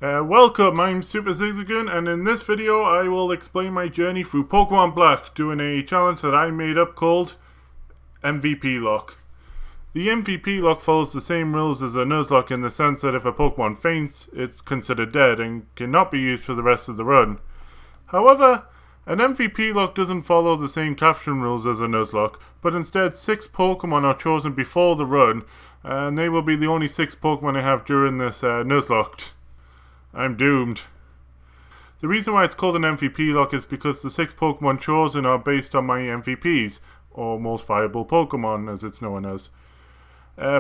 Welcome, I'm Super Zigzagoon, and in this video I will explain my journey through Pokémon Black, doing a challenge that I made up called MVPlocke. The MVPlocke follows the same rules as a Nuzlocke in the sense that if a Pokémon faints, it's considered dead and cannot be used for the rest of the run. However, an MVPlocke doesn't follow the same caption rules as a Nuzlocke, but instead 6 Pokémon are chosen before the run, and they will be the only 6 Pokémon I have during this Nuzlocke. I'm doomed. The reason why it's called an MVPlocke is because the 6 Pokemon chosen are based on my MVPs, or most viable Pokemon as it's known as,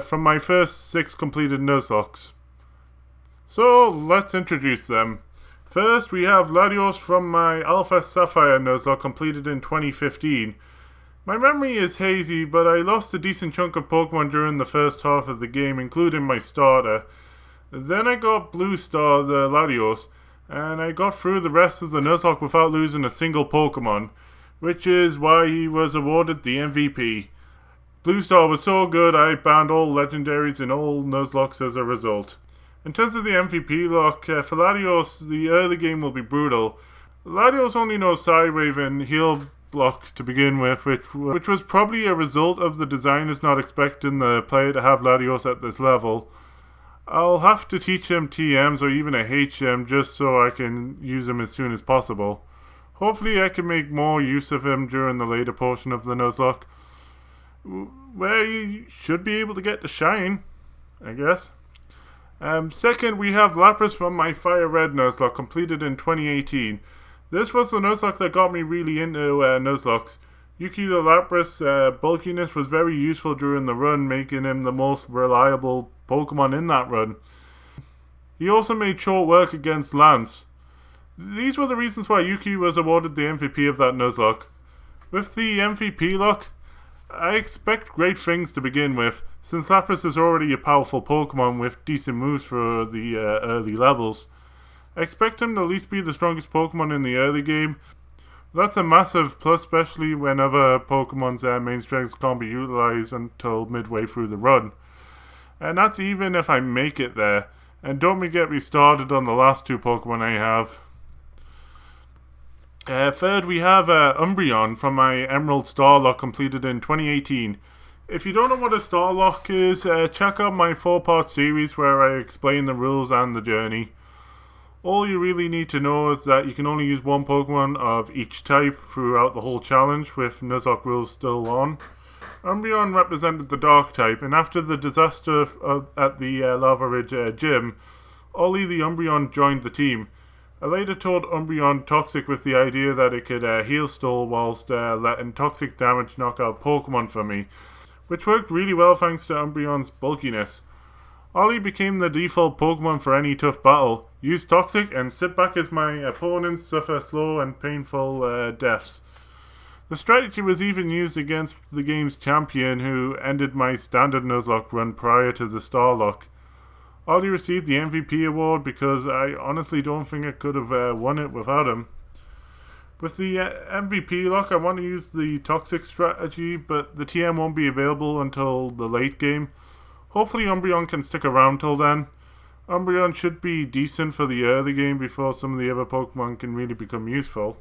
from my first 6 completed Nuzlockes. So let's introduce them. First we have Latios from my Alpha Sapphire Nuzlocke completed in 2015. My memory is hazy, but I lost a decent chunk of Pokemon during the first half of the game, including my starter. Then I got Blue Star, the Latios, and I got through the rest of the Nuzlocke without losing a single Pokemon, which is why he was awarded the MVP. Blue Star was so good I banned all legendaries in all Nuzlockes as a result. In terms of the MVPlocke, for Latios, the early game will be brutal. Latios only knows Psywave and Heal Block to begin with, which was probably a result of the designers not expecting the player to have Latios at this level. I'll have to teach him TMs or even a HM just so I can use him as soon as possible. Hopefully I can make more use of him during the later portion of the Nuzlocke, where you should be able to get to shine, I guess. Second, we have Lapras from my Fire Red Nuzlocke completed in 2018. This was the Nuzlocke that got me really into Nuzlockes. Yuki the Lapras' bulkiness was very useful during the run, making him the most reliable Pokemon in that run. He also made short work against Lance. These were the reasons why Yuki was awarded the MVP of that Nuzlocke. With the MVPlocke, I expect great things to begin with, since Lapras is already a powerful Pokemon with decent moves for the early levels. I expect him to at least be the strongest Pokemon in the early game. That's a massive plus, especially when other Pokemon's main strengths can't be utilized until midway through the run. And that's even if I make it there. And don't get me started on the last 2 Pokemon I have. Third, we have Umbreon from my Emerald Starlock completed in 2018. If you don't know what a Starlock is, check out my 4-part series where I explain the rules and the journey. All you really need to know is that you can only use 1 Pokemon of each type throughout the whole challenge, with Nuzlocke rules still on. Umbreon represented the Dark type, and after the disaster at the Lava Ridge gym, Ollie the Umbreon joined the team. I later told Umbreon Toxic with the idea that it could heal Stole whilst letting Toxic damage knock out Pokemon for me, which worked really well thanks to Umbreon's bulkiness. Ollie became the default Pokemon for any tough battle. Use Toxic and sit back as my opponents suffer slow and painful deaths. The strategy was even used against the game's champion, who ended my standard Nuzlocke run prior to the Starlock. Ollie received the MVP award because I honestly don't think I could have won it without him. With the MVPlocke, I want to use the Toxic strategy, but the TM won't be available until the late game. Hopefully Umbreon can stick around till then. Umbreon should be decent for the early game before some of the other Pokemon can really become useful.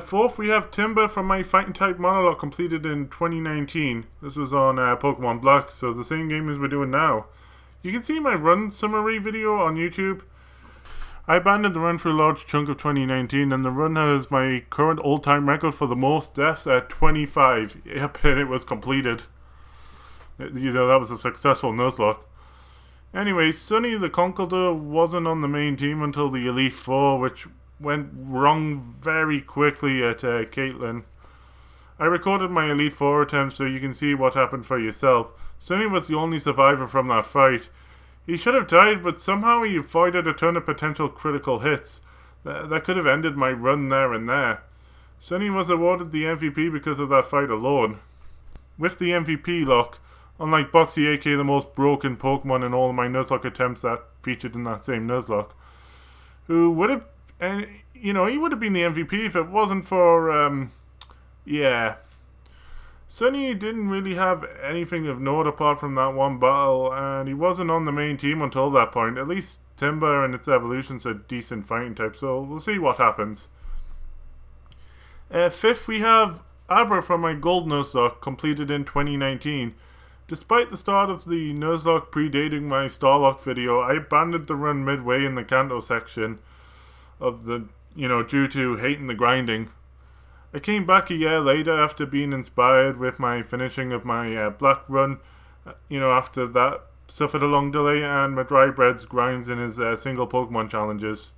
Fourth, we have Timber from my Fighting type Monologue completed in 2019. This was on Pokemon Black, so the same game as we're doing now. You can see my run summary video on YouTube. I abandoned the run for a large chunk of 2019, and the run has my current all-time record for the most deaths at 25. Yep, and it was completed. You know, that was a successful Nuzlocke. Anyway, Sunny the Conkeldurr wasn't on the main team until the Elite Four, which went wrong very quickly at Caitlyn. I recorded my Elite Four attempt so you can see what happened for yourself. Sunny was the only survivor from that fight. He should have died, but somehow he avoided a ton of potential critical hits. That could have ended my run there and there. Sunny was awarded the MVP because of that fight alone. With the MVPlocke, unlike Boxy, aka the most broken Pokemon in all of my Nuzlocke attempts that featured in that same Nuzlocke, who would have, he would have been the MVP if it wasn't for, Sunny didn't really have anything of note apart from that one battle, and he wasn't on the main team until that point. At least Timber and its evolution's a decent fighting type, so we'll see what happens. Fifth, we have Abra from my Gold Nuzlocke, completed in 2019. Despite the start of the Nuzlocke predating my Starlock video, I abandoned the run midway in the Kanto section of the, due to hating the grinding. I came back a year later after being inspired with my finishing of my Black run, after that suffered a long delay, and my Dry Bread's grinds in his single Pokemon challenges.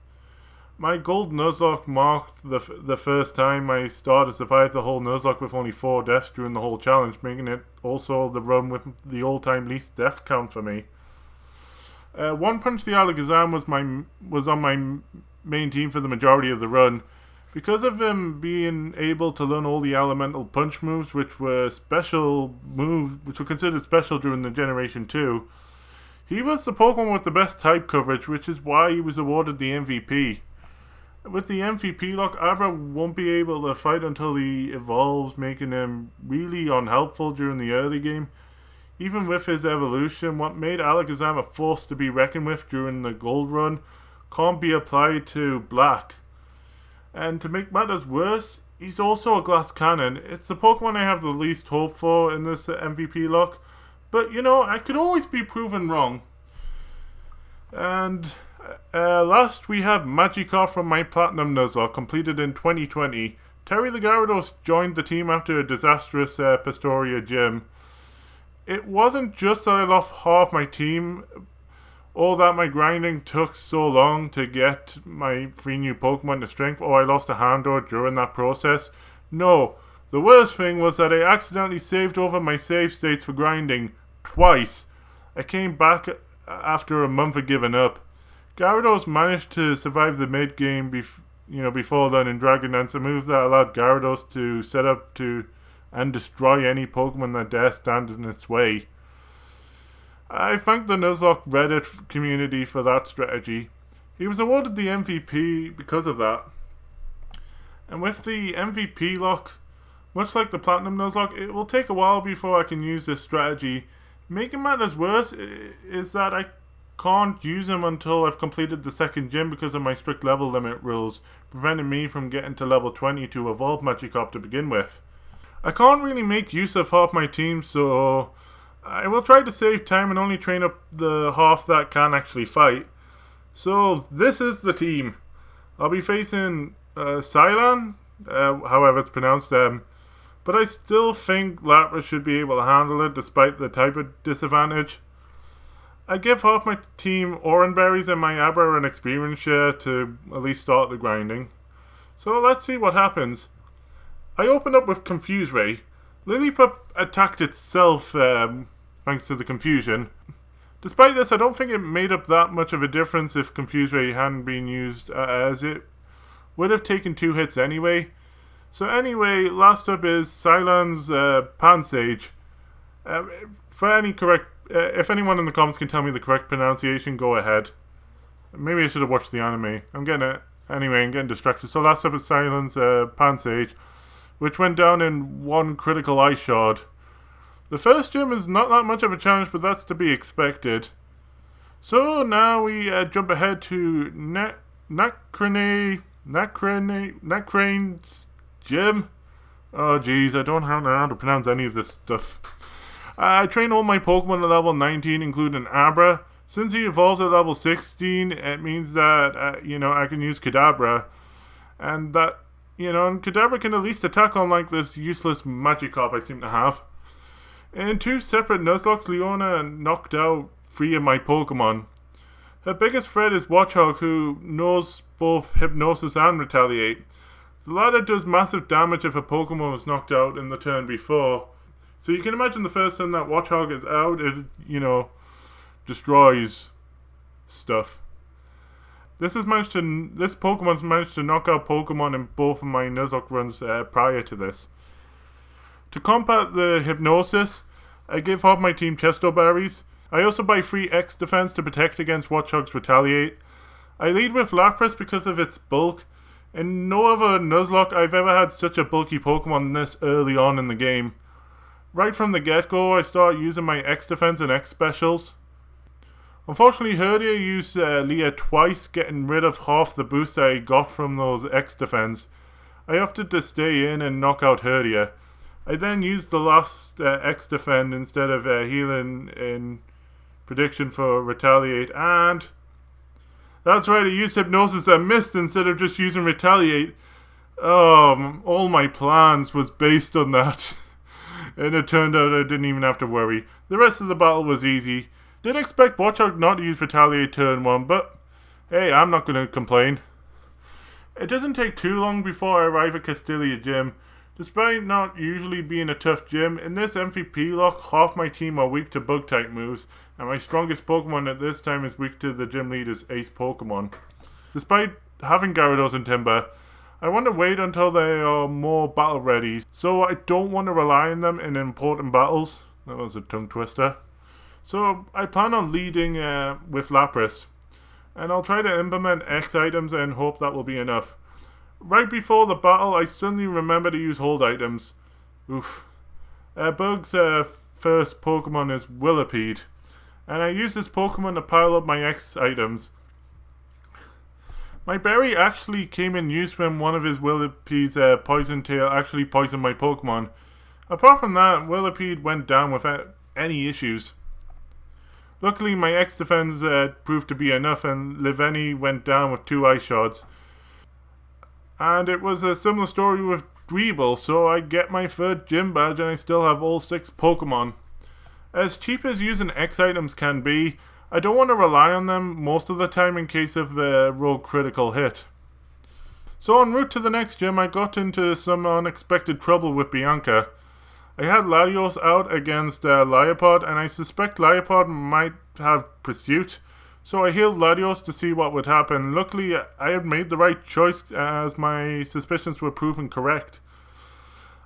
My Gold Nuzlocke marked the first time I started to survive the whole Nuzlocke with only 4 deaths during the whole challenge, making it also the run with the all-time least death count for me. One Punch the Alakazam was on my main team for the majority of the run. Because of him being able to learn all the elemental punch moves, which were considered special during the Generation 2, he was the Pokemon with the best type coverage, which is why he was awarded the MVP. With the MVPlocke, Abra won't be able to fight until he evolves, making him really unhelpful during the early game. Even with his evolution, what made Alakazam a force to be reckoned with during the Gold run can't be applied to Black. And to make matters worse, he's also a glass cannon. It's the Pokemon I have the least hope for in this MVPlocke, but I could always be proven wrong. And last we have Magikarp from my Platinum Nuzlocke, completed in 2020. Terry the Gyarados joined the team after a disastrous Pastoria gym. It wasn't just that I lost half my team, or that my grinding took so long to get my 3 new Pokemon to strength, or I lost a Houndour during that process. No, the worst thing was that I accidentally saved over my save states for grinding twice. I came back after a month of giving up. Gyarados managed to survive the mid game before learning Dragon Dance, a move that allowed Gyarados to set up to and destroy any Pokemon that dare stand in its way. I thank the Nuzlocke Reddit community for that strategy. He was awarded the MVP because of that. And with the MVPlocke, much like the Platinum Nuzlocke, it will take a while before I can use this strategy. Making matters worse is that I can't use him until I've completed the second gym because of my strict level limit rules, preventing me from getting to level 20 to evolve Magikarp to begin with. I can't really make use of half my team, so I will try to save time and only train up the half that can actually fight. So this is the team. I'll be facing Cylon, however it's pronounced, but I still think Lapras should be able to handle it despite the type of disadvantage. I give half my team Oranberries and my Abra an experience share to at least start the grinding. So let's see what happens. I opened up with Confuse Ray. Lillipup attacked itself thanks to the confusion. Despite this, I don't think it made up that much of a difference if Confuse Ray hadn't been used, as it would have taken 2 hits anyway. So anyway, last up is Cylon's Pansage. If anyone in the comments can tell me the correct pronunciation, go ahead. Maybe I should have watched the anime. I'm getting distracted. So last up is Cylon's Pansage, which went down in 1 critical ice shard. The first gym is not that much of a challenge, but that's to be expected. So now we jump ahead to Nacrane's gym. Oh jeez, I don't know how to pronounce any of this stuff. I train all my Pokemon at level 19, including Abra. Since he evolves at level 16, it means that, I can use Kadabra. And that, and Kadabra can at least attack unlike this useless Magikarp I seem to have. In 2 separate Nuzlockes, Leona knocked out 3 of my Pokemon. Her biggest threat is Watchog, who knows both Hypnosis and Retaliate. The latter does massive damage if a Pokemon was knocked out in the turn before. So you can imagine the first time that Watchog is out, it, destroys stuff. This Pokemon's managed to knock out Pokemon in both of my Nuzlocke runs prior to this. To combat the Hypnosis, I give half my team Chesto Berries. I also buy 3 X defense to protect against Watchog's Retaliate. I lead with Lapras because of its bulk. In no other Nuzlocke I've ever had such a bulky Pokemon this early on in the game. Right from the get-go, I started using my X defense and X specials. Unfortunately, Herdia used Leah twice, getting rid of half the boost I got from those X defense. I opted to stay in and knock out Herdia. I then used the last X defend instead of healing in prediction for retaliate, and that's right, I used hypnosis and missed instead of just using retaliate. All my plans was based on that. And it turned out I didn't even have to worry. The rest of the battle was easy. Did expect Watchog not to use retaliate turn 1, but hey, I'm not going to complain. It doesn't take too long before I arrive at Castilia Gym. Despite not usually being a tough gym, in this MVPlocke, half my team are weak to bug-type moves, and my strongest Pokemon at this time is weak to the gym leader's ace Pokemon. Despite having Gyarados and Timber, I want to wait until they are more battle ready, so I don't want to rely on them in important battles. That was a tongue twister. So I plan on leading with Lapras, and I'll try to implement X items and hope that will be enough. Right before the battle, I suddenly remember to use hold items. Oof. Bug's first Pokemon is Bulbapedia, and I use this Pokemon to pile up my X items. My berry actually came in use when one of his Bulbapede's poison tail actually poisoned my Pokemon. Apart from that, Bulbapedia went down without any issues. Luckily, my X defense proved to be enough, and Liveni went down with 2 ice shards. And it was a similar story with Dweeble, so I get my 3rd gym badge and I still have all 6 Pokemon. As cheap as using X items can be, I don't want to rely on them most of the time in case of a rogue critical hit. So en route to the next gym, I got into some unexpected trouble with Bianca. I had Latios out against Liepard, and I suspect Liepard might have Pursuit, so I healed Latios to see what would happen. Luckily, I had made the right choice as my suspicions were proven correct.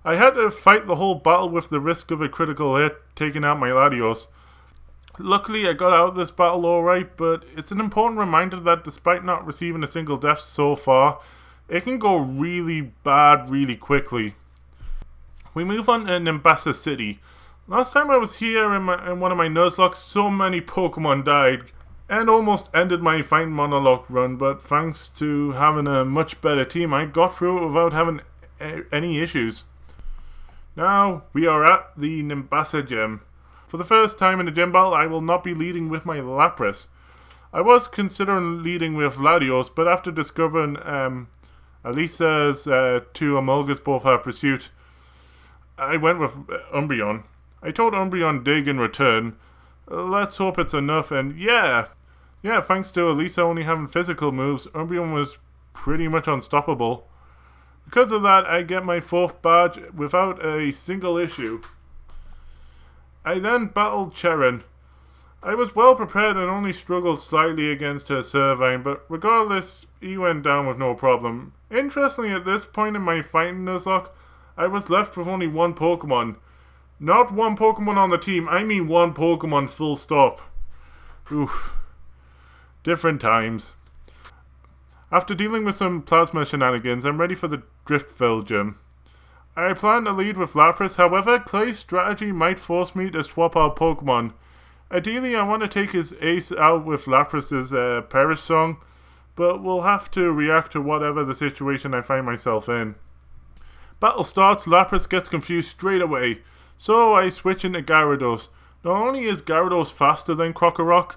I had to fight the whole battle with the risk of a critical hit taking out my Latios. Luckily, I got out of this battle alright, but it's an important reminder that despite not receiving a single death so far, it can go really bad really quickly. We move on to Nimbasa City. Last time I was here in one of my Nuzlockes, so many Pokemon died, and almost ended my Fight Monologue run, but thanks to having a much better team, I got through it without having any issues. Now, we are at the Nimbasa Gym. For the first time in the gym battle, I will not be leading with my Lapras. I was considering leading with Latios, but after discovering Alisa's 2 Emolgas both have Pursuit, I went with Umbreon. I told Umbreon dig in return. Let's hope it's enough, and yeah, thanks to Alisa only having physical moves, Umbreon was pretty much unstoppable. Because of that, I get my 4th badge without a single issue. I then battled Cherin. I was well prepared and only struggled slightly against her Servine, but regardless, he went down with no problem. Interestingly, at this point in my fighting Nuzlocke, I was left with only 1 Pokemon. Not 1 Pokemon on the team, I mean 1 Pokemon full stop. Oof. Different times. After dealing with some plasma shenanigans, I'm ready for the Driftville gym. I plan to lead with Lapras, however, Clay's strategy might force me to swap out Pokemon. Ideally, I want to take his ace out with Lapras' Perish Song, but we'll have to react to whatever the situation I find myself in. Battle starts, Lapras gets confused straight away, so I switch into Gyarados. Not only is Gyarados faster than Krokorok,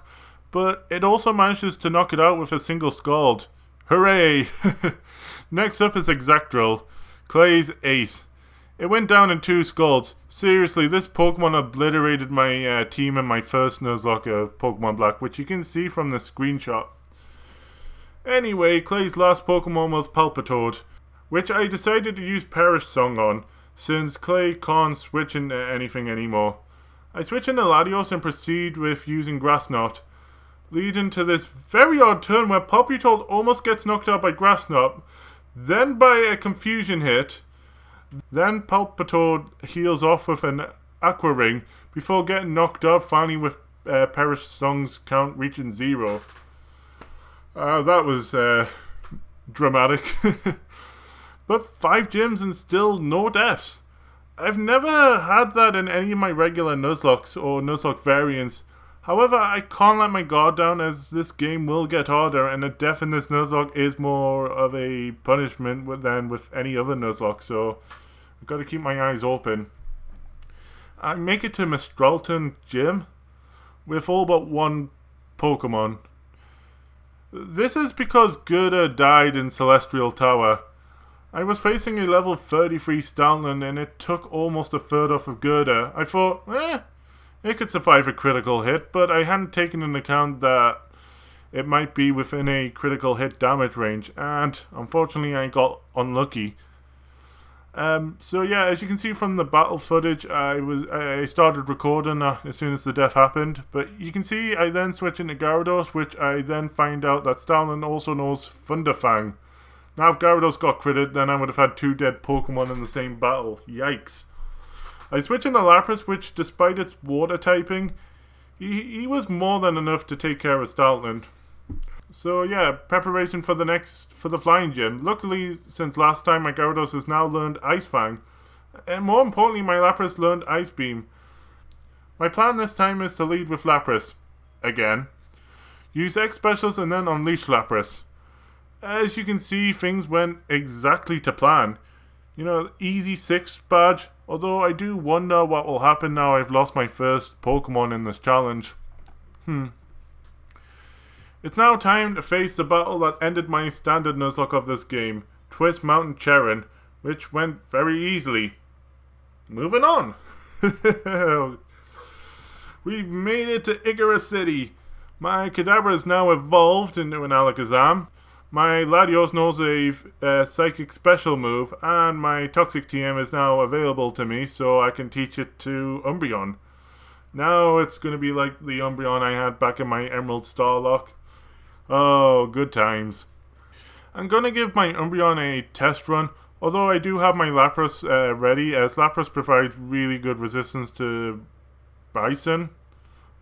but it also manages to knock it out with a single Scald. Hooray! Next up is Exactdrill, Clay's ace. It went down in 2 Scalds. Seriously, this Pokemon obliterated my team in my first Nuzlocke of Pokemon Black, which you can see from the screenshot. Anyway, Clay's last Pokemon was Palpitoad, which I decided to use Perish Song on, since Clay can't switch into anything anymore. I switch into Latios and proceed with using Grass Knot, leading to this very odd turn where Palpitoad almost gets knocked out by Grass Knot, then by a confusion hit. Then Palpitoad heals off with an Aqua Ring before getting knocked out finally with Perish Song's count reaching 0. That was dramatic. But 5 gyms and still no deaths. I've never had that in any of my regular Nuzlockes or Nuzlocke variants. However, I can't let my guard down as this game will get harder, and a death in this Nuzlocke is more of a punishment than with any other Nuzlocke, so I've got to keep my eyes open. I make it to Mistralton Gym with all but one Pokemon. This is because Gerda died in Celestial Tower. I was facing a level 33 Stoutland and it took almost a third off of Gerda. I thought, it could survive a critical hit, but I hadn't taken into account that it might be within a critical hit damage range, and unfortunately I got unlucky. So yeah, as you can see from the battle footage, I started recording as soon as the death happened, but you can see I then switch into Gyarados, which I then find out that Stoutland also knows Thunderfang. Now if Gyarados got critted, then I would have had 2 dead Pokemon in the same battle. Yikes. I switch into Lapras, which despite its water typing, he was more than enough to take care of Stoutland. So yeah, preparation for the flying gym. Luckily, since last time, my Gyarados has now learned Ice Fang. And more importantly, my Lapras learned Ice Beam. My plan this time is to lead with Lapras. Again. Use X Specials and then unleash Lapras. As you can see, things went exactly to plan. You know, easy 6 badge. Although I do wonder what will happen now I've lost my first Pokemon in this challenge. It's now time to face the battle that ended my standard Nuzlocke of this game, Twist Mountain Cherin, which went very easily. Moving on. We've made it to Icarus City. My Kadabra is now evolved into an Alakazam. My Latios knows a Psychic Special move, and my Toxic TM is now available to me, so I can teach it to Umbreon. Now it's going to be like the Umbreon I had back in my Emerald Starlock. Oh, good times. I'm going to give my Umbreon a test run, although I do have my Lapras ready, as Lapras provides really good resistance to Bison,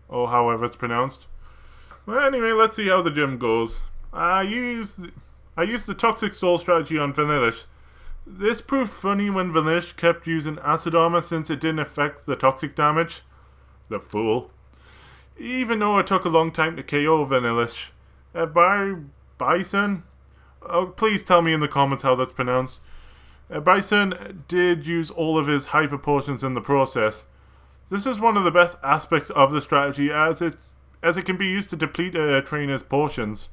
or however it's pronounced. Well, anyway, let's see how the gym goes. I used the Toxic Stall strategy on Vanillish. This proved funny when Vanillish kept using Acid Armor since it didn't affect the toxic damage. The fool. Even though it took a long time to KO Vanillish. Bison? Oh, please tell me in the comments how that's pronounced. Bison did use all of his Hyper Potions in the process. This is one of the best aspects of the strategy as it can be used to deplete a trainer's potions.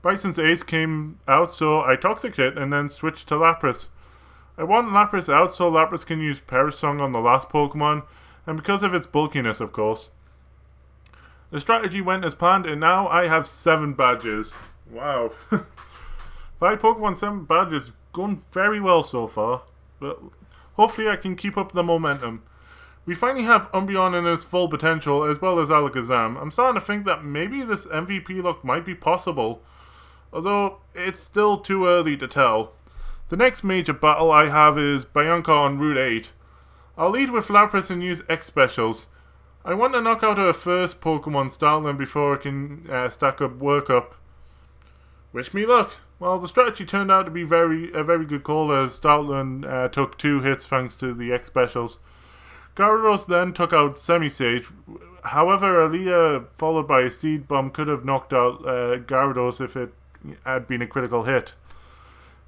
Bison's Ace came out, so I Toxic Hit and then switched to Lapras. I want Lapras out so Lapras can use Perish Song on the last Pokemon, and because of its bulkiness, of course. The strategy went as planned, and now I have 7 badges. Wow. 5 Pokemon, 7 badges. Going very well so far, but hopefully I can keep up the momentum. We finally have Umbreon in its full potential, as well as Alakazam. I'm starting to think that maybe this MVPlocke might be possible, although it's still too early to tell. The next major battle I have is Bianca on Route 8. I'll lead with Lapras and use X Specials. I want to knock out her first Pokemon Stoutland before I can stack up work up. Wish me luck. Well, the strategy turned out to be a very good call, as Stoutland took 2 hits thanks to the X Specials. Gyarados then took out Semisage. However, Aaliyah followed by a Seed Bomb could have knocked out Gyarados if it had been a critical hit.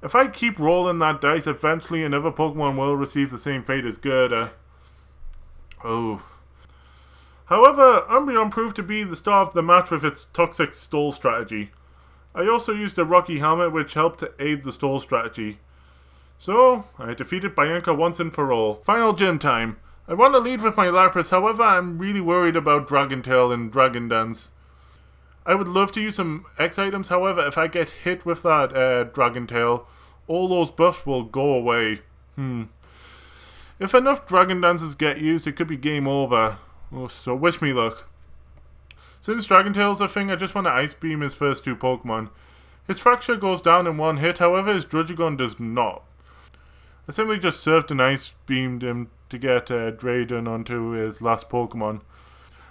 If I keep rolling that dice, eventually another Pokemon will receive the same fate as Gerda. Oh. However, Umbreon proved to be the star of the match with its Toxic Stall strategy. I also used a Rocky Helmet, which helped to aid the stall strategy. So, I defeated Bianca once and for all. Final gym time. I want to lead with my Lapras, however I'm really worried about Dragon Tail and Dragon Dance. I would love to use some X items, however if I get hit with that Dragon Tail, all those buffs will go away. If enough Dragon Dances get used, it could be game over. Oh, so wish me luck. Since Dragon Tail's a thing, I just want to Ice Beam his first 2 Pokemon. His Fracture goes down in 1 hit, however his Druddigon does not. I simply just surfed and Ice Beamed him to get Drayden onto his last Pokemon.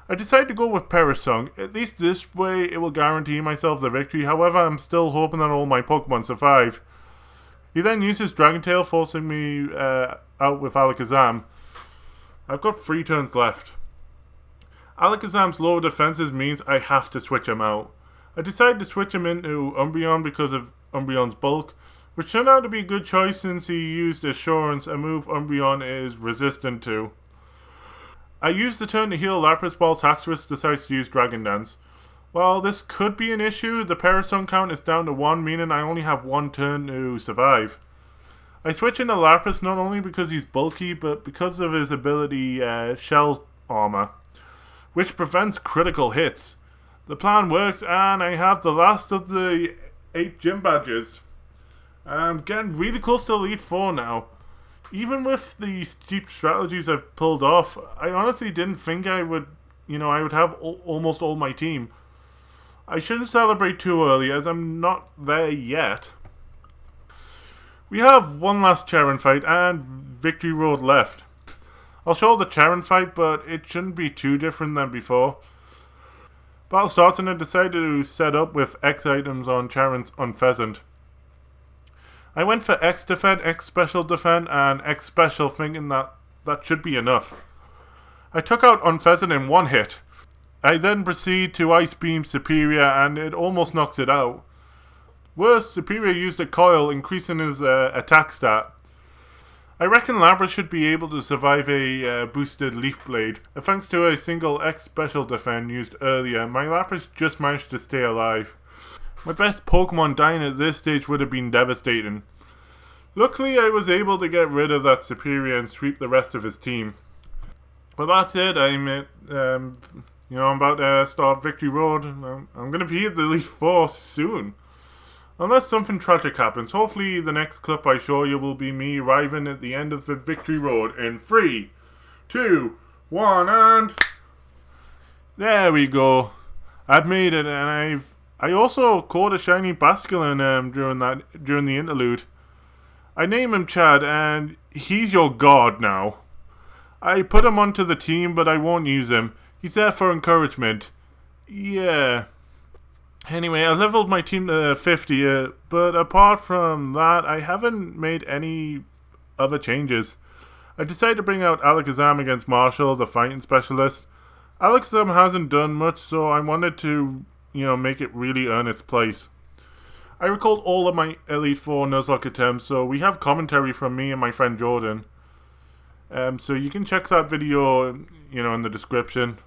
I decided to go with Perish Song. At least this way it will guarantee myself the victory, however I'm still hoping that all my Pokemon survive. He then uses Dragon Tail, forcing me out with Alakazam. I've got 3 turns left. Alakazam's low defenses means I have to switch him out. I decided to switch him into Umbreon because of Umbreon's bulk, which turned out to be a good choice since he used Assurance, a move Umbreon is resistant to. I used the turn to heal Lapras while Haxorus decides to use Dragon Dance. While this could be an issue, the Parasong count is down to 1, meaning I only have 1 turn to survive. I switch into Lapras not only because he's bulky, but because of his ability Shell Armor, which prevents critical hits. The plan works, and I have the last of the 8 gym badges. I'm getting really close to Elite 4 now. Even with the cheap strategies I've pulled off, I honestly didn't think I would have almost all my team. I shouldn't celebrate too early, as I'm not there yet. We have one last Charon fight and Victory Road left. I'll show the Charon fight, but it shouldn't be too different than before. Battle starts and I decided to set up with X items on Charon's Unpheasant. I went for X defend, X special defend, and X special thinking that should be enough. I took out Unpheasant in 1 hit. I then proceed to Ice Beam Superior and it almost knocks it out. Worse, Superior used a coil, increasing his attack stat. I reckon Lapras should be able to survive a boosted Leaf Blade. Thanks to a single X special defend used earlier, my Lapras just managed to stay alive. My best Pokemon dying at this stage would have been devastating. Luckily, I was able to get rid of that Superior and sweep the rest of his team. Well, that's it. I'm about to start Victory Road. I'm going to be at the Elite 4 soon. Unless something tragic happens. Hopefully the next clip I show you will be me arriving at the end of the Victory Road in 3, 2, 1, and... There we go. I've made it, and I also caught a shiny Basculin during the interlude. I name him Chad, and he's your god now. I put him onto the team, but I won't use him. He's there for encouragement. Yeah. Anyway, I leveled my team to 50, but apart from that, I haven't made any other changes. I decided to bring out Alakazam against Marshall, the fighting specialist. Alakazam hasn't done much, so I wanted to, make it really earn its place. I recalled all of my Elite 4 Nuzlocke attempts, so we have commentary from me and my friend Jordan. So you can check that video, in the description.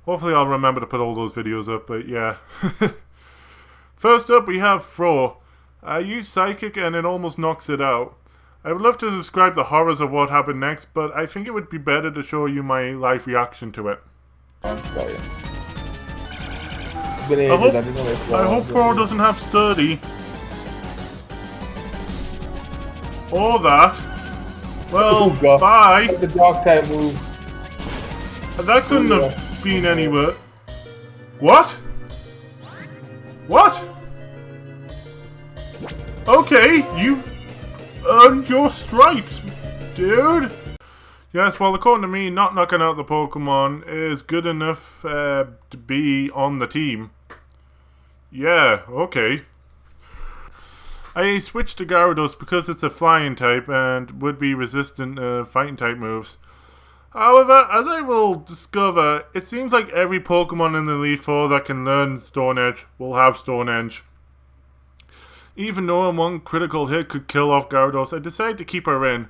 Hopefully I'll remember to put all those videos up, but yeah. First up, we have Fro. I used Psychic and it almost knocks it out. I would love to describe the horrors of what happened next, but I think it would be better to show you my live reaction to it. I hope Fro doesn't have Sturdy. Or that. Well, bye. The dog type move. That couldn't have been anywhere. What? What? Okay, you earned your stripes, dude. Yes, well, according to me, not knocking out the Pokemon is good enough to be on the team. Yeah, okay. I switched to Gyarados because it's a flying type and would be resistant to fighting type moves. However, as I will discover, it seems like every Pokemon in the Elite 4 that can learn Stone Edge will have Stone Edge. Even though one critical hit could kill off Gyarados, I decided to keep her in.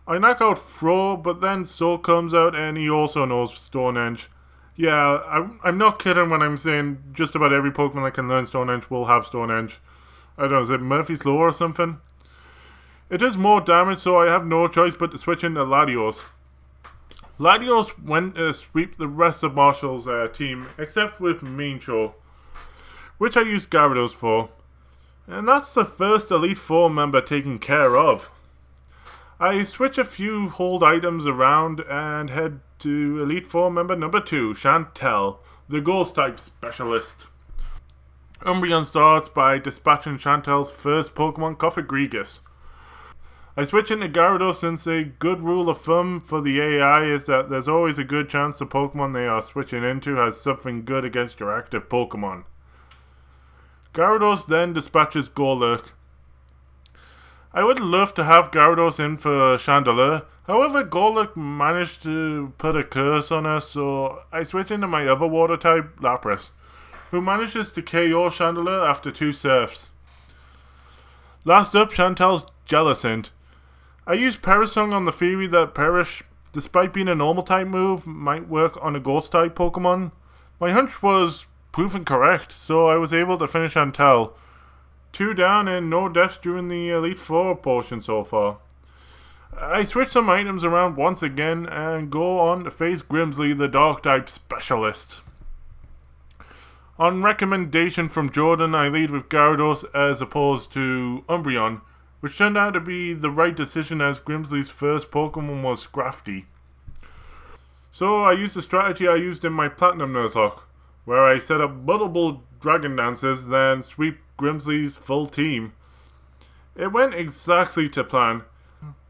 I knock out Fro, but then Soul comes out and he also knows Stone Edge. Yeah, I'm not kidding when I'm saying just about every Pokemon that can learn Stone Edge will have Stone Edge. I don't know, is it Murphy's Law or something? It does more damage, so I have no choice but to switch into Latios. Latios went to sweep the rest of Marshall's team, except with Mincho, which I used Gyarados for. And that's the first Elite 4 member taken care of. I switch a few hold items around and head to Elite 4 member number 2, Chantel, the Ghost type specialist. Umbreon starts by dispatching Chantel's first Pokemon, Cofagrigus. I switch into Gyarados since a good rule of thumb for the AI is that there's always a good chance the Pokemon they are switching into has something good against your active Pokemon. Gyarados then dispatches Golurk. I would love to have Gyarados in for Chandelier, however Golduck managed to put a curse on us, so I switch into my other water type, Lapras, who manages to KO Chandelier after 2 surfs. Last up, Chantel's Jellicent. I used Perisong on the theory that Perish, despite being a normal type move, might work on a ghost type Pokemon. My hunch was proven correct, so I was able to finish Chantel. 2 down and no deaths during the Elite Four portion so far. I switch some items around once again and go on to face Grimsley, the Dark type specialist. On recommendation from Jordan, I lead with Gyarados as opposed to Umbreon, which turned out to be the right decision as Grimsley's first Pokemon was Scrafty. So I used the strategy I used in my Platinum Nuzlocke, where I set up multiple Dragon Dances, then sweep Grimsley's full team. It went exactly to plan.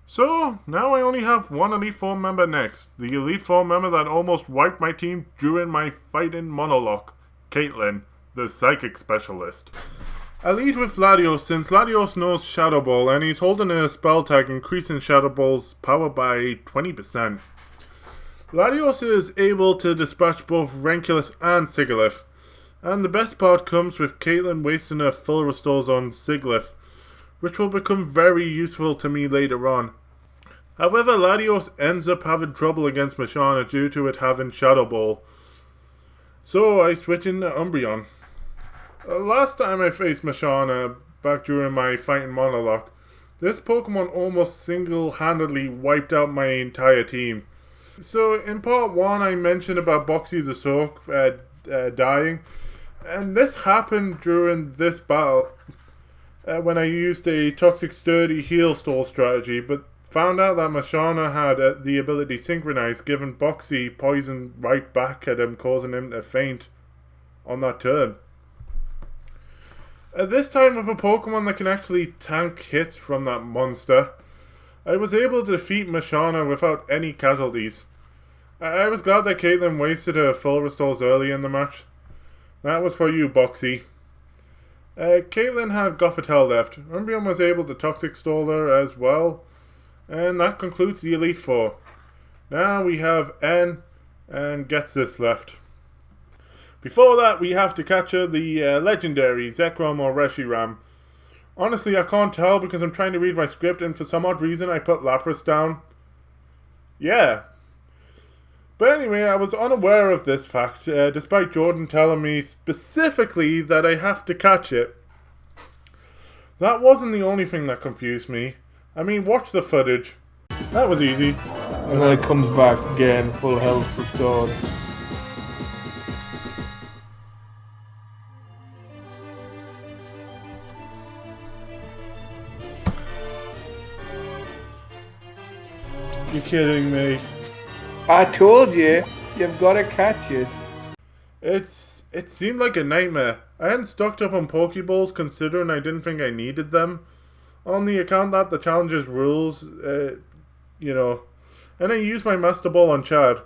So, now I only have one Elite Four member next. The Elite Four member that almost wiped my team during my fight in Monologue. Caitlyn, the Psychic Specialist. I lead with Latios since Latios knows Shadow Ball and he's holding a spell tag increasing Shadow Ball's power by 20%. Latios is able to dispatch both Ranculus and Sigilyph. And the best part comes with Caitlyn wasting her full restores on Sigilyph, which will become very useful to me later on. However, Latios ends up having trouble against Mashana due to it having Shadow Ball. So I switch into Umbreon. Last time I faced Mashana, back during my fight in Monologue, this Pokemon almost single-handedly wiped out my entire team. So in part 1 I mentioned about Boxy the Soak dying. And this happened during this battle when I used a Toxic Sturdy heal stall strategy, but found out that Mashana had the ability Synchronize, giving Boxy poison right back at him, causing him to faint on that turn. This time with a Pokemon that can actually tank hits from that monster, I was able to defeat Mashana without any casualties. I was glad that Caitlyn wasted her full restores early in the match. That was for you, Boxy. Caitlyn had Gothitelle left. Umbreon was able to Toxic Stall her as well. And that concludes the Elite Four. Now we have N and Ghetsis left. Before that, we have to capture the legendary Zekrom or Reshiram. Honestly, I can't tell because I'm trying to read my script and for some odd reason I put Lapras down. Yeah. But anyway, I was unaware of this fact, despite Jordan telling me specifically that I have to catch it. That wasn't the only thing that confused me. I mean, watch the footage. That was easy. And then it comes back again, full health restored. You're kidding me. I told you, you've got to catch it. It seemed like a nightmare. I hadn't stocked up on Pokeballs considering I didn't think I needed them. On the account that the challenge's rules, you know. And I used my Master Ball on Chad.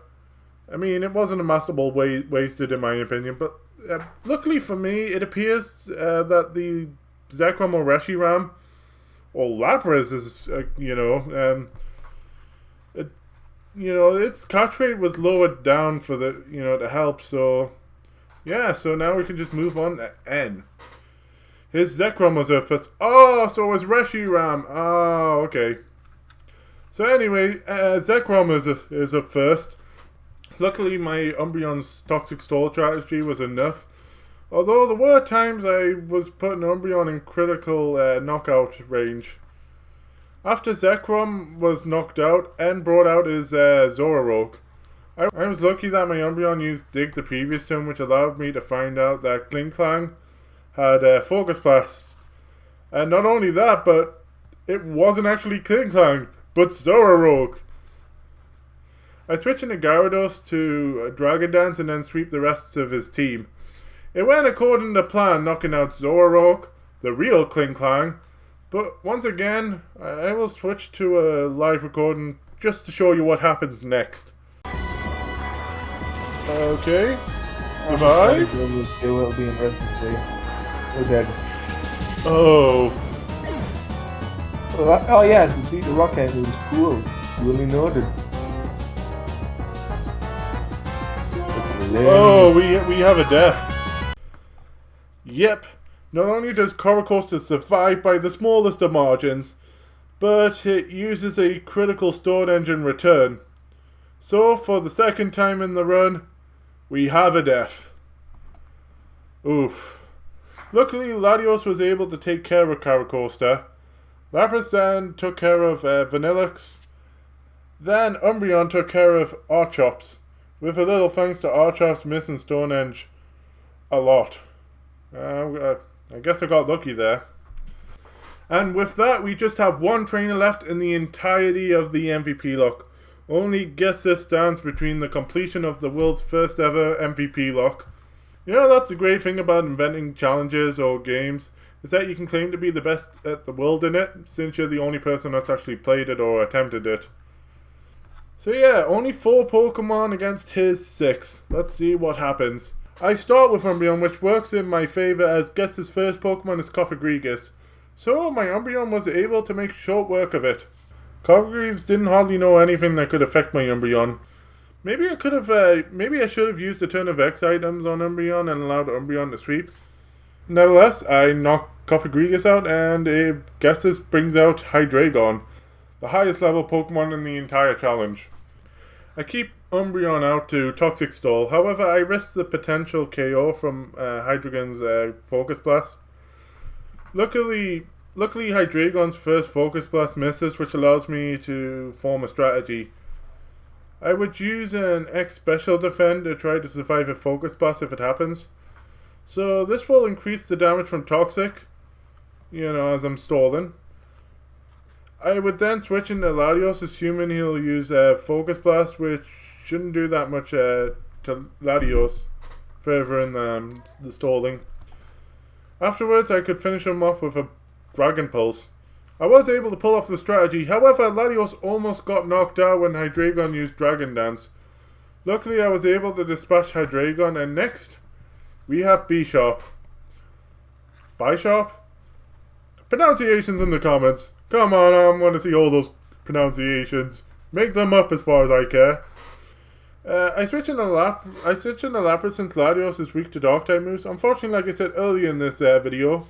I mean, it wasn't a Master Ball wasted in my opinion, but luckily for me, it appears that the Zekrom or Reshiram, or Lapras is, its catch rate was lowered down for the, to help, so yeah, so now we can just move on to N. His Zekrom was up first. Oh, so it was Reshiram. Oh, okay. So anyway, Zekrom is up first. Luckily, my Umbreon's Toxic Stall strategy was enough. Although there were times I was putting Umbreon in critical knockout range. After Zekrom was knocked out, N brought out his Zoroark. I was lucky that my Umbreon used Dig the previous turn, which allowed me to find out that Klinklang had Focus Blast. And not only that, but it wasn't actually Klinklang, but Zoroark. I switched into Gyarados to Dragon Dance and then sweep the rest of his team. It went according to plan, knocking out Zoroark, the real Klinklang. But once again, I will switch to a live recording just to show you what happens next. Okay. Goodbye. It will be interesting to see. We're dead. Oh. Oh yes, we beat the rocket. It was cool. Really noted. Oh, we have a death. Yep. Not only does Coracoaster survive by the smallest of margins, but it uses a critical stored engine return. So, for the second time in the run, we have a death. Oof. Luckily, Latios was able to take care of Coracoaster. Lapras then took care of Vanillix. Then Umbreon took care of Archops, with a little thanks to Archops missing Stonehenge a lot. I guess I got lucky there. And with that, we just have one trainer left in the entirety of the MVPlocke. Only Gessis stands between the completion of the world's first ever MVPlocke. You know, that's the great thing about inventing challenges or games, is that you can claim to be the best at the world in it, since you're the only person that's actually played it or attempted it. So yeah, only 4 Pokemon against his 6. Let's see what happens. I start with Umbreon, which works in my favour as Gessis' first Pokemon is Cofagrigus. So my Umbreon was able to make short work of it. Cofagrigus didn't hardly know anything that could affect my Umbreon. Maybe I should have used a turn of X items on Umbreon and allowed Umbreon to sweep. Nevertheless, I knock Cofagrigus out and Gessis brings out Hydreigon, the highest level Pokemon in the entire challenge. I keep Umbreon out to Toxic Stall, however I risk the potential KO from Hydreigon's Focus Blast. Luckily Hydreigon's first Focus Blast misses, which allows me to form a strategy. I would use an X Special Defend to try to survive a Focus Blast if it happens. So this will increase the damage from Toxic, as I'm stalling. I would then switch into Latios, assuming he'll use Focus Blast, which shouldn't do that much to Latios further in the stalling. Afterwards, I could finish him off with a Dragon Pulse. I was able to pull off the strategy, however, Latios almost got knocked out when Hydreigon used Dragon Dance. Luckily, I was able to dispatch Hydreigon, and next, we have Bishop. Bishop? Pronunciations in the comments. Come on, I want to see all those pronunciations. Make them up as far as I care. I switch into Lapras since Latios is weak to Dark-type moves. Unfortunately, like I said earlier in this video.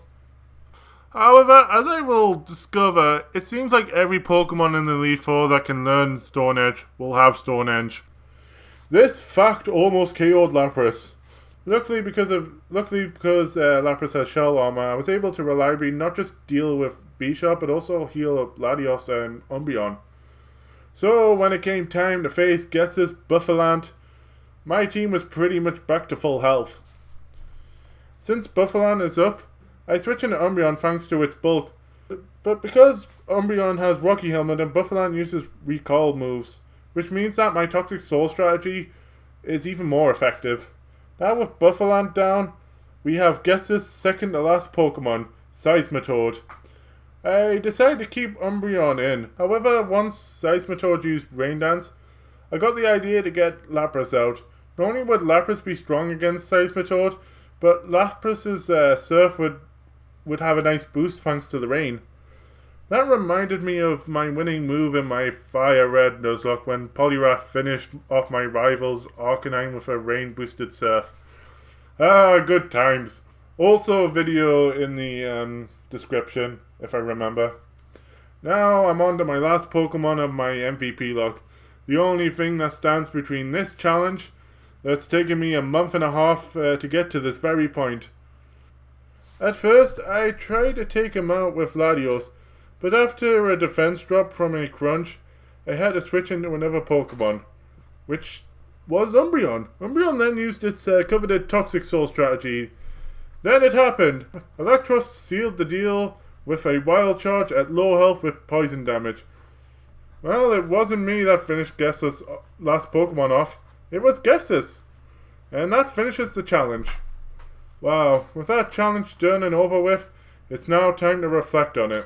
However, as I will discover, it seems like every Pokemon in the Elite Four that can learn Stone Edge will have Stone Edge. This fact almost KO'd Lapras. Luckily, because Lapras has Shell Armor, I was able to reliably not just deal with Bishop, but also heal up Latios and Umbreon. So, when it came time to face Gessis Buffalant, my team was pretty much back to full health. Since Buffalant is up, I switch into Umbreon thanks to its bulk, but because Umbreon has Rocky Helmet and Buffalant uses Recall moves, which means that my Toxic Soul strategy is even more effective. Now with Buffalant down, we have Gessis' second to last Pokemon, Seismitoad. I decided to keep Umbreon in, however once Seismitoad used Rain Dance, I got the idea to get Lapras out. Not only would Lapras be strong against Seismitoad, but Lapras' Surf would have a nice boost thanks to the rain. That reminded me of my winning move in my Fire Red Nuzlocke when Poliwrath finished off my rival's Arcanine with a rain boosted Surf. Ah, good times. Also a video in the description, if I remember. Now I'm on to my last Pokemon of my MVPlocke. The only thing that stands between this challenge that's taken me a month and a half to get to this very point. At first, I tried to take him out with Latios, but after a defense drop from a crunch, I had to switch into another Pokemon, which was Umbreon. Umbreon then used its coveted Toxic Soul strategy. Then it happened. Electros sealed the deal with a Wild Charge at low health with poison damage. Well, it wasn't me that finished Gessis' last Pokemon off. It was Gessis. And that finishes the challenge. Wow, with that challenge done and over with, it's now time to reflect on it.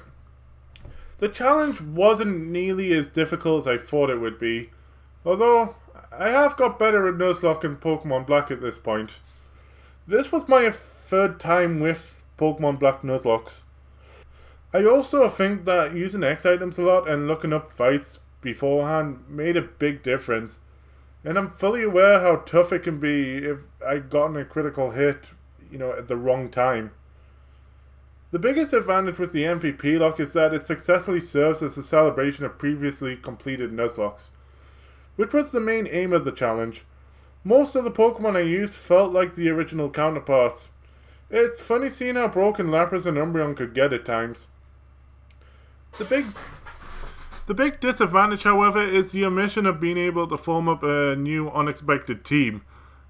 The challenge wasn't nearly as difficult as I thought it would be, although I have got better at Nuzlocke and Pokemon Black at this point. This was my third time with Pokemon Black Nuzlockes. I also think that using X items a lot and looking up fights beforehand made a big difference. And I'm fully aware how tough it can be if I gotten a critical hit, at the wrong time. The biggest advantage with the MVPlocke is that it successfully serves as a celebration of previously completed nuzlockes, which was the main aim of the challenge. Most of the Pokemon I used felt like the original counterparts. It's funny seeing how broken Lapras and Umbreon could get at times. The big disadvantage, however, is the omission of being able to form up a new unexpected team.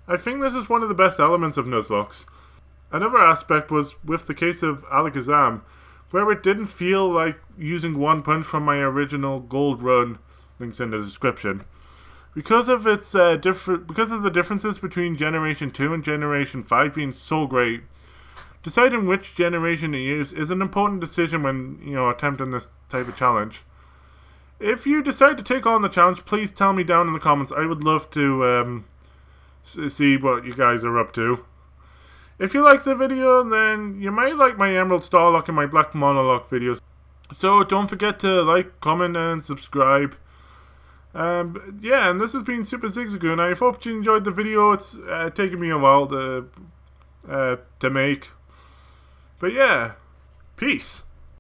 I think this is one of the best elements of nuzlockes. Another aspect was with the case of Alakazam, where it didn't feel like using one punch from my original gold run, links in the description. Because of the differences between Generation 2 and Generation 5 being so great, deciding which generation to use is an important decision when, attempting this type of challenge. If you decide to take on the challenge, please tell me down in the comments. I would love to see what you guys are up to. If you like the video, then you might like my Emerald Starlock and my Black Monologue videos. So don't forget to like, comment, and subscribe. And this has been Super Zigzagoon. I hope you enjoyed the video. It's taken me a while to make. But yeah, peace.